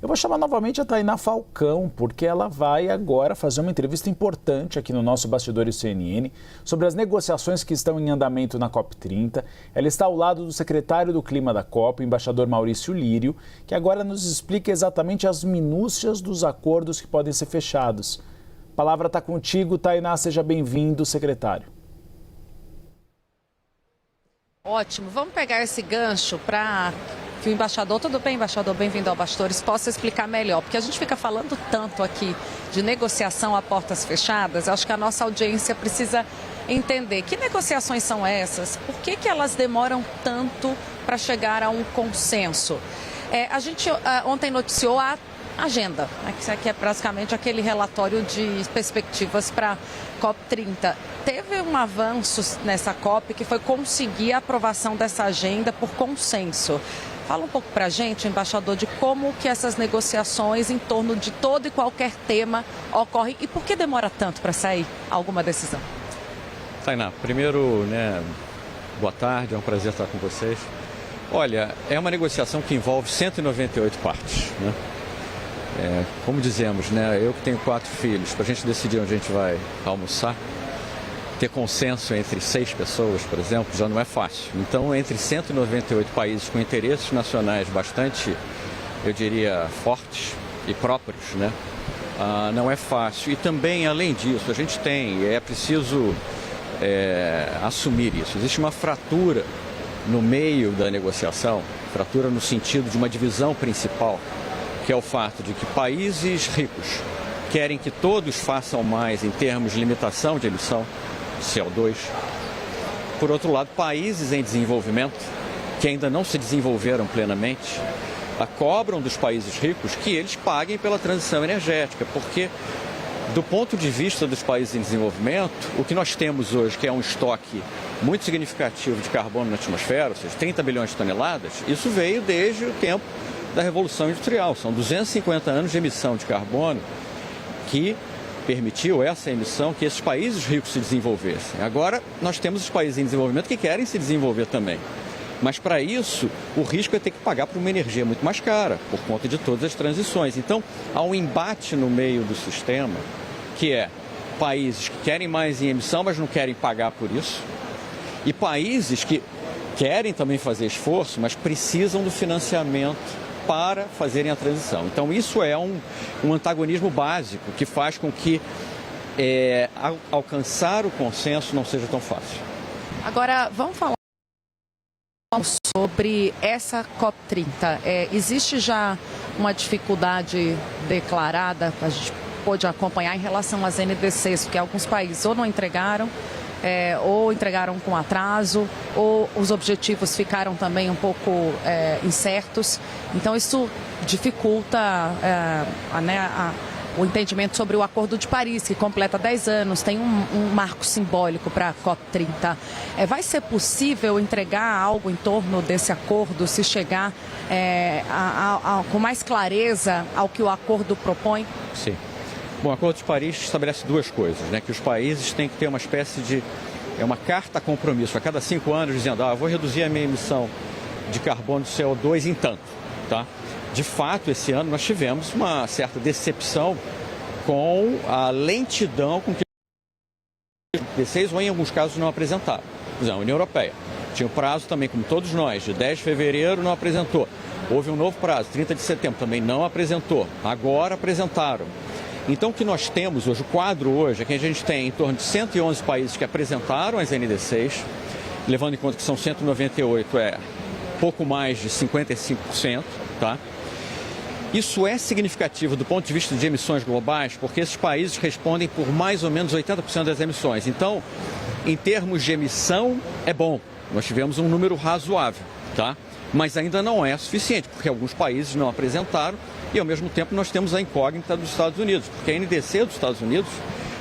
Eu vou chamar novamente a Tainá Falcão, porque ela vai agora fazer uma entrevista importante aqui no nosso Bastidores CNN sobre as negociações que estão em andamento na COP30. Ela está ao lado do secretário do Clima da COP, o embaixador Maurício Lírio, que agora nos explica exatamente as minúcias dos acordos que podem ser fechados. A palavra está contigo, Tainá, seja bem-vindo, secretário. Ótimo, vamos pegar esse gancho para que o embaixador, tudo bem, embaixador, bem-vindo ao Bastidores, possa explicar melhor, porque a gente fica falando tanto aqui de negociação a portas fechadas, acho que a nossa audiência precisa entender que negociações são essas, por que elas demoram tanto para chegar a um consenso. A gente ontem noticiou a agenda, que é basicamente aquele relatório de perspectivas para a COP30. Teve um avanço nessa COP que foi conseguir a aprovação dessa agenda por consenso. Fala um pouco para a gente, embaixador, de como que essas negociações em torno de todo e qualquer tema ocorrem e por que demora tanto para sair alguma decisão. Tainá, primeiro, boa tarde, é um prazer estar com vocês. Olha, é uma negociação que envolve 198 partes, né? Como dizemos, eu que tenho 4 filhos, para a gente decidir onde a gente vai almoçar, ter consenso entre 6 pessoas, por exemplo, já não é fácil. Então, entre 198 países com interesses nacionais bastante, eu diria, fortes e próprios, não é fácil. E também, além disso, a gente é preciso assumir isso. Existe uma fratura no meio da negociação, fratura no sentido de uma divisão principal, que é o fato de que países ricos querem que todos façam mais em termos de limitação de emissão de CO2. Por outro lado, países em desenvolvimento, que ainda não se desenvolveram plenamente, cobram dos países ricos que eles paguem pela transição energética, porque do ponto de vista dos países em desenvolvimento, o que nós temos hoje, que é um estoque muito significativo de carbono na atmosfera, ou seja, 30 bilhões de toneladas, isso veio desde o tempo da Revolução Industrial. São 250 anos de emissão de carbono que permitiu essa emissão, que esses países ricos se desenvolvessem. Agora, nós temos os países em desenvolvimento que querem se desenvolver também. Mas, para isso, o risco é ter que pagar por uma energia muito mais cara, por conta de todas as transições. Então, há um embate no meio do sistema, que é países que querem mais em emissão, mas não querem pagar por isso, e países que querem também fazer esforço, mas precisam do financiamento para fazerem a transição. Então, isso é um antagonismo básico que faz com que alcançar o consenso não seja tão fácil. Agora, vamos falar sobre essa COP30. Existe já uma dificuldade declarada, a gente pôde acompanhar em relação às NDCs, porque alguns países ou não entregaram, ou entregaram com atraso, ou os objetivos ficaram também um pouco incertos. Então, isso dificulta o entendimento sobre o Acordo de Paris, que completa 10 anos, tem um marco simbólico para a COP30. Vai ser possível entregar algo em torno desse acordo, se chegar com mais clareza ao que o acordo propõe? Sim. Bom, o Acordo de Paris estabelece 2 coisas, que os países têm que ter uma espécie de uma carta compromisso a cada 5 anos, dizendo, eu vou reduzir a minha emissão de carbono de CO2 em tanto, tá? De fato, esse ano nós tivemos uma certa decepção com a lentidão com que os 16 ou em alguns casos não apresentaram. Por exemplo, a União Europeia tinha um prazo também, como todos nós, de 10 de fevereiro não apresentou. Houve um novo prazo, 30 de setembro, também não apresentou. Agora apresentaram. Então, o que nós temos hoje, o quadro hoje, é que a gente tem em torno de 111 países que apresentaram as NDCs, levando em conta que são 198, pouco mais de 55%, tá? Isso é significativo do ponto de vista de emissões globais, porque esses países respondem por mais ou menos 80% das emissões. Então, em termos de emissão, é bom. Nós tivemos um número razoável, tá? Mas ainda não é suficiente, porque alguns países não apresentaram e, ao mesmo tempo, nós temos a incógnita dos Estados Unidos, porque a NDC dos Estados Unidos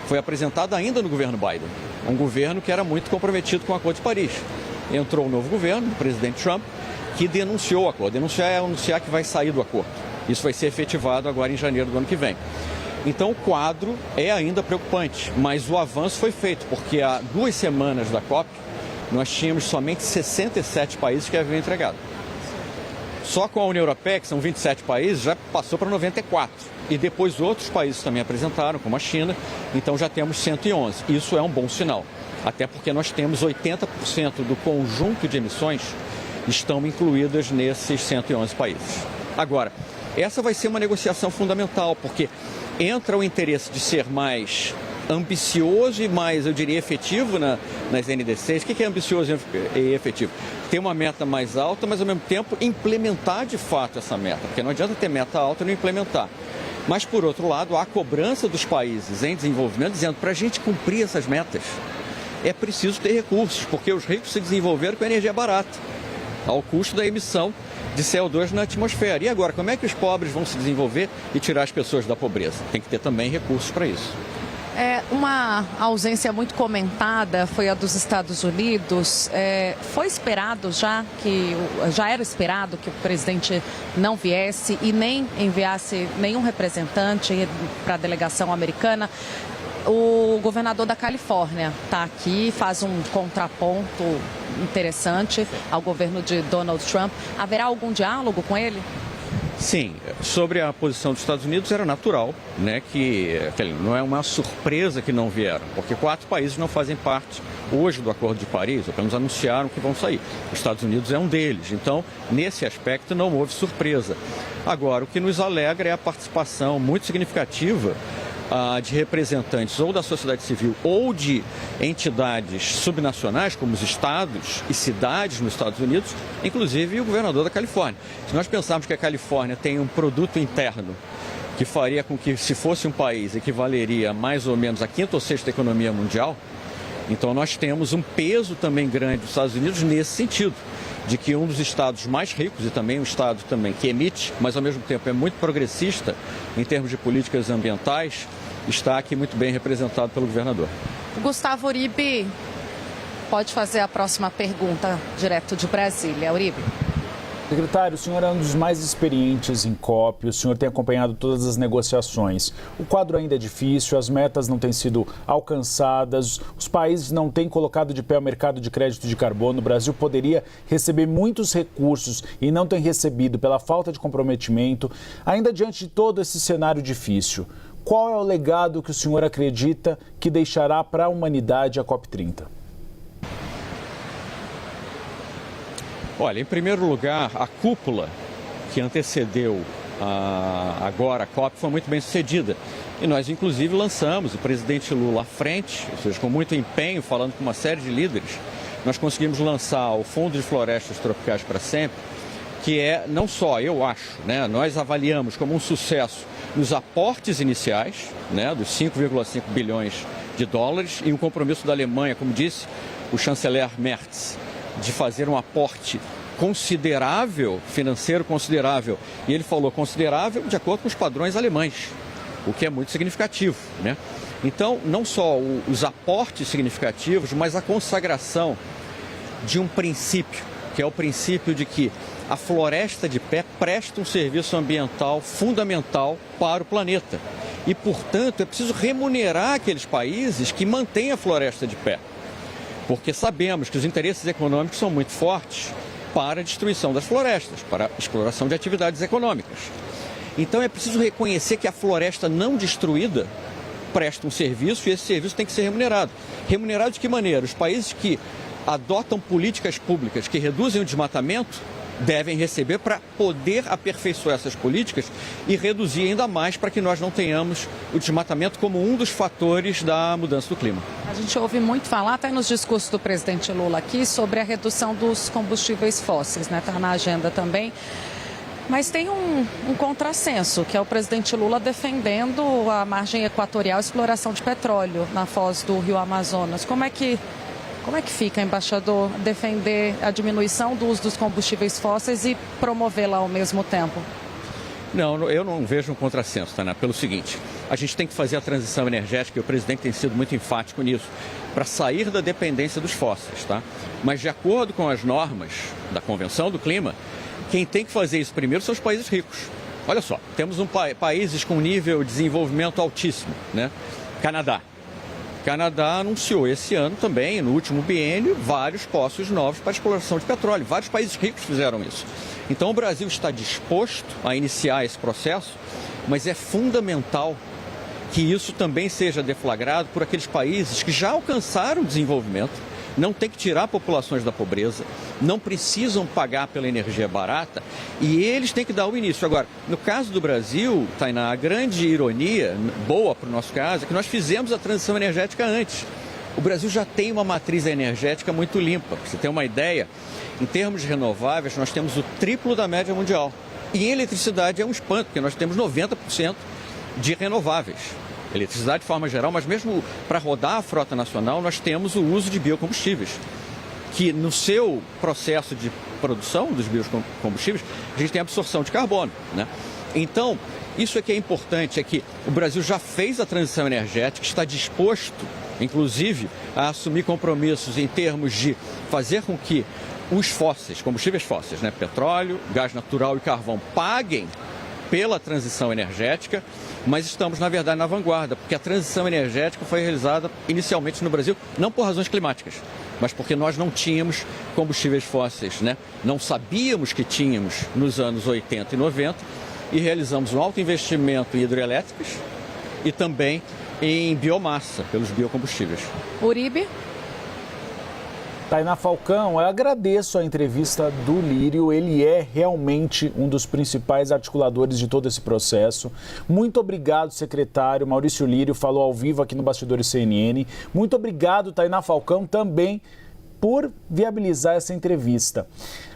foi apresentada ainda no governo Biden, um governo que era muito comprometido com o Acordo de Paris. Entrou um novo governo, o presidente Trump, que denunciou o acordo. Denunciar é anunciar que vai sair do acordo. Isso vai ser efetivado agora em janeiro do ano que vem. Então, o quadro é ainda preocupante, mas o avanço foi feito, porque há 2 semanas da COP, nós tínhamos somente 67 países que haviam entregado. Só com a União Europeia, que são 27 países, já passou para 94. E depois outros países também apresentaram, como a China, então já temos 111. Isso é um bom sinal, até porque nós temos 80% do conjunto de emissões estão incluídas nesses 111 países. Agora, essa vai ser uma negociação fundamental, porque entra o interesse de ser mais ambicioso e mais, eu diria, efetivo nas NDCs. O que é ambicioso e efetivo? Ter uma meta mais alta, mas ao mesmo tempo implementar de fato essa meta, porque não adianta ter meta alta e não implementar. Mas, por outro lado, há a cobrança dos países em desenvolvimento dizendo para a gente cumprir essas metas é preciso ter recursos, porque os ricos se desenvolveram com energia barata, ao custo da emissão de CO2 na atmosfera. E agora, como é que os pobres vão se desenvolver e tirar as pessoas da pobreza? Tem que ter também recursos para isso. Uma ausência muito comentada foi a dos Estados Unidos. Foi esperado já era esperado que o presidente não viesse e nem enviasse nenhum representante para a delegação americana. O governador da Califórnia está aqui, faz um contraponto interessante ao governo de Donald Trump. Haverá algum diálogo com ele? Sim, sobre a posição dos Estados Unidos era natural, né, que não é uma surpresa que não vieram, porque 4 países não fazem parte hoje do Acordo de Paris, ou pelo menos anunciaram que vão sair. Os Estados Unidos é um deles, então nesse aspecto não houve surpresa. Agora, o que nos alegra é a participação muito significativa de representantes ou da sociedade civil ou de entidades subnacionais, como os estados e cidades nos Estados Unidos, inclusive o governador da Califórnia. Se nós pensarmos que a Califórnia tem um produto interno que faria com que, se fosse um país, equivaleria a mais ou menos a 5ª ou 6ª economia mundial, então nós temos um peso também grande dos Estados Unidos nesse sentido, de que um dos estados mais ricos e também um estado também que emite, mas ao mesmo tempo é muito progressista em termos de políticas ambientais, está aqui muito bem representado pelo governador. Gustavo Uribe pode fazer a próxima pergunta direto de Brasília. Uribe. Secretário, o senhor é um dos mais experientes em COP, o senhor tem acompanhado todas as negociações. O quadro ainda é difícil, as metas não têm sido alcançadas, os países não têm colocado de pé o mercado de crédito de carbono. O Brasil poderia receber muitos recursos e não tem recebido pela falta de comprometimento. Ainda diante de todo esse cenário difícil, qual é o legado que o senhor acredita que deixará para a humanidade a COP30? Olha, em primeiro lugar, a cúpula que antecedeu agora a COP foi muito bem sucedida. E nós, inclusive, lançamos o presidente Lula à frente, ou seja, com muito empenho, falando com uma série de líderes, nós conseguimos lançar o Fundo de Florestas Tropicais para Sempre, que é, não só, eu acho, né, nós avaliamos como um sucesso nos aportes iniciais, né, dos 5,5 bilhões de dólares, e um compromisso da Alemanha, como disse o chanceler Merz, de fazer um aporte considerável, financeiro considerável. E ele falou considerável de acordo com os padrões alemães, o que é muito significativo, né? Então, não só os aportes significativos, mas a consagração de um princípio, que é o princípio de que a floresta de pé presta um serviço ambiental fundamental para o planeta. E, portanto, é preciso remunerar aqueles países que mantêm a floresta de pé. Porque sabemos que os interesses econômicos são muito fortes para a destruição das florestas, para a exploração de atividades econômicas. Então é preciso reconhecer que a floresta não destruída presta um serviço e esse serviço tem que ser remunerado. Remunerado de que maneira? Os países que adotam políticas públicas que reduzem o desmatamento devem receber para poder aperfeiçoar essas políticas e reduzir ainda mais para que nós não tenhamos o desmatamento como um dos fatores da mudança do clima. A gente ouve muito falar, até nos discursos do presidente Lula aqui, sobre a redução dos combustíveis fósseis, né? Está na agenda também. Mas tem um contrassenso, que é o presidente Lula defendendo a margem equatorial, a exploração de petróleo na foz do Rio Amazonas. Como é que fica, embaixador, defender a diminuição do uso dos combustíveis fósseis e promovê-la ao mesmo tempo? Não, eu não vejo um contrassenso, Tainá, pelo seguinte: a gente tem que fazer a transição energética, e o presidente tem sido muito enfático nisso, para sair da dependência dos fósseis, tá? Mas de acordo com as normas da Convenção do Clima, quem tem que fazer isso primeiro são os países ricos. Olha só, temos países com nível de desenvolvimento altíssimo, né? Canadá, Canadá anunciou esse ano também, no último biênio, vários poços novos para exploração de petróleo. Vários países ricos fizeram isso. Então o Brasil está disposto a iniciar esse processo, mas é fundamental que isso também seja deflagrado por aqueles países que já alcançaram o desenvolvimento, não tem que tirar populações da pobreza, não precisam pagar pela energia barata e eles têm que dar o início. Agora, no caso do Brasil, Tainá, a grande ironia, boa para o nosso caso, é que nós fizemos a transição energética antes. O Brasil já tem uma matriz energética muito limpa. Para você ter uma ideia, em termos de renováveis, nós temos o triplo da média mundial. E em eletricidade é um espanto, porque nós temos 90% de renováveis. Eletricidade de forma geral, mas mesmo para rodar a frota nacional, nós temos o uso de biocombustíveis, que no seu processo de produção dos biocombustíveis, a gente tem absorção de carbono, né? Então, isso é que é importante, é que o Brasil já fez a transição energética, está disposto, inclusive, a assumir compromissos em termos de fazer com que os fósseis, combustíveis fósseis, né, petróleo, gás natural e carvão, paguem pela transição energética, mas estamos, na verdade, na vanguarda, porque a transição energética foi realizada inicialmente no Brasil, não por razões climáticas, mas porque nós não tínhamos combustíveis fósseis, né? Não sabíamos que tínhamos nos anos 80 e 90 e realizamos um alto investimento em hidrelétricas e também em biomassa, pelos biocombustíveis. Uribe? Tainá Falcão, eu agradeço a entrevista do Lírio, ele é realmente um dos principais articuladores de todo esse processo. Muito obrigado, secretário. Maurício Lírio falou ao vivo aqui no Bastidores CNN. Muito obrigado, Tainá Falcão, também por viabilizar essa entrevista.